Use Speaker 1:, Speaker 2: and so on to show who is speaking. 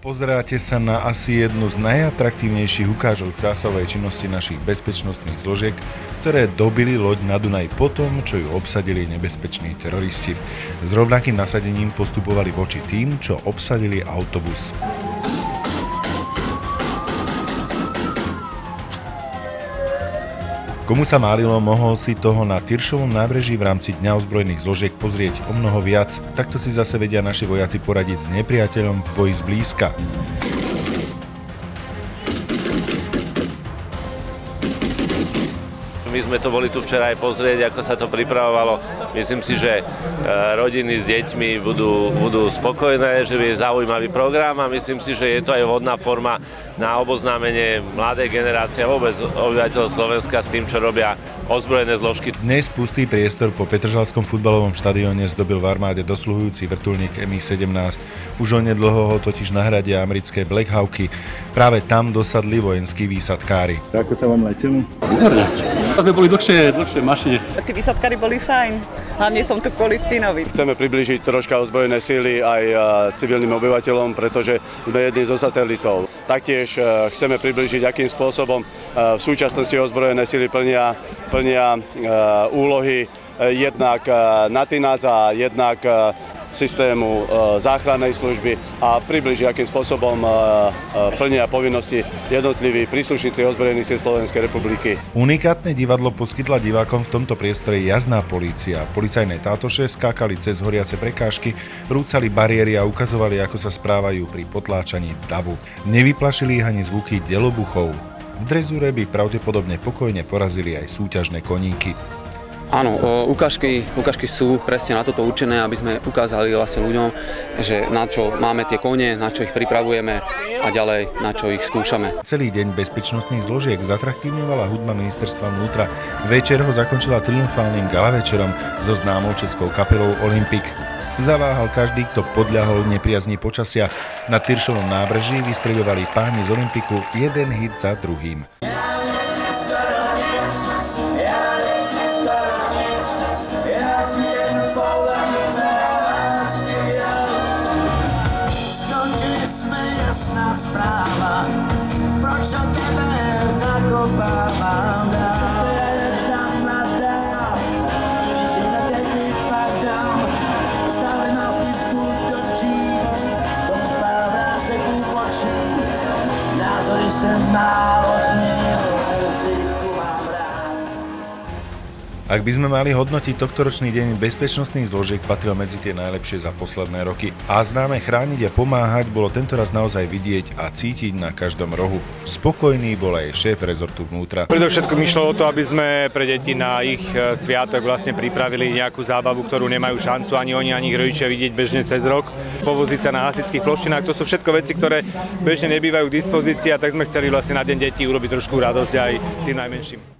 Speaker 1: Pozeráte sa na asi jednu z najatraktívnejších ukážok zásahovej činnosti našich bezpečnostných zložiek, ktoré dobili loď na Dunaji po tom, čo ju obsadili nebezpeční teroristi. S rovnakým nasadením postupovali voči tým, čo obsadili autobus. Komu sa málilo, mohol si toho na Tiršovom nábreží v rámci Dňa ozbrojených zložiek pozrieť omnoho viac. Takto si zase vedia naši vojaci poradiť s nepriateľom v boji zblízka.
Speaker 2: My sme to boli tu včera aj pozrieť, ako sa to pripravovalo. Myslím si, že rodiny s deťmi budú spokojné, že je zaujímavý program a myslím si, že je to aj vhodná forma na oboznámenie mladej generácie a vôbec obyvateľov Slovenska s tým, čo robia ozbrojené zložky.
Speaker 1: Dnes pustý priestor po Petržalskom futbalovom štadióne zdobil v armáde dosluhujúci vrtuľník Mi-17. Už onedlho ho totiž nahradia americké Black Hawky. Práve tam dosadli vojenskí výsadkári.
Speaker 3: Ako sa vám letelo?
Speaker 4: Výborne. My boli dlhšie mašine.
Speaker 5: Tí výsadkári boli fajn. Hlavne som tu kvôli synovi.
Speaker 6: Chceme priblížiť troška ozbrojené síly aj civilným obyvateľom, pretože sme jedni zo satelitov. Taktiež chceme priblížiť, akým spôsobom v súčasnosti ozbrojené síly plnia úlohy jednak NATINAC a jednak systému záchrannej služby a približiť, akým spôsobom plnia povinnosti jednotliví príslušníci ozbrojených síl Slovenskej republiky.
Speaker 1: Unikátne divadlo poskytla divákom v tomto priestore jazdná polícia. Policajné tátoše skákali cez horiace prekážky, rúcali bariéry a ukazovali, ako sa správajú pri potláčaní davu. Nevyplašili ich ani zvuky delobuchov. V drezúre by pravdepodobne pokojne porazili aj súťažné koníky.
Speaker 4: Áno, ukážky sú presne na toto určené, aby sme ukázali vlastne ľuďom, že na čo máme tie kone, na čo ich pripravujeme a ďalej na čo ich skúšame.
Speaker 1: Celý deň bezpečnostných zložiek zatraktívňovala hudba ministerstva vnútra. Večer ho zakončila triumfálnym galavečerom so známou českou kapelou Olympik. Zaváhal každý, kto podľahol nepriazni počasia. Na Tiršovom nábreží vystreľovali páni z Olympiku jeden hit za druhým.
Speaker 7: Správa, proč o tebe zakopávam dál. Tam na dál, když na teď vypadám, stále na fitku točí, tomu pár vrásek u očí, názory jsem málo změnil, muziku mám rád.
Speaker 1: Ak by sme mali hodnotiť tohtoročný deň bezpečnostných zložiek, patril medzi tie najlepšie za posledné roky. A známe chrániť a pomáhať bolo tentoraz naozaj vidieť a cítiť na každom rohu. Spokojný bol aj šéf rezortu vnútra.
Speaker 8: Predovšetkým išlo o to, aby sme pre deti na ich sviatok vlastne pripravili nejakú zábavu, ktorú nemajú šancu ani oni, ani ich rodičia vidieť bežne cez rok. Povoziť sa na hasičských plošinách, to sú všetko veci, ktoré bežne nebývajú k dispozícii, a tak sme chceli vlastne na deň detí urobiť trošku radosť aj tým najmenším.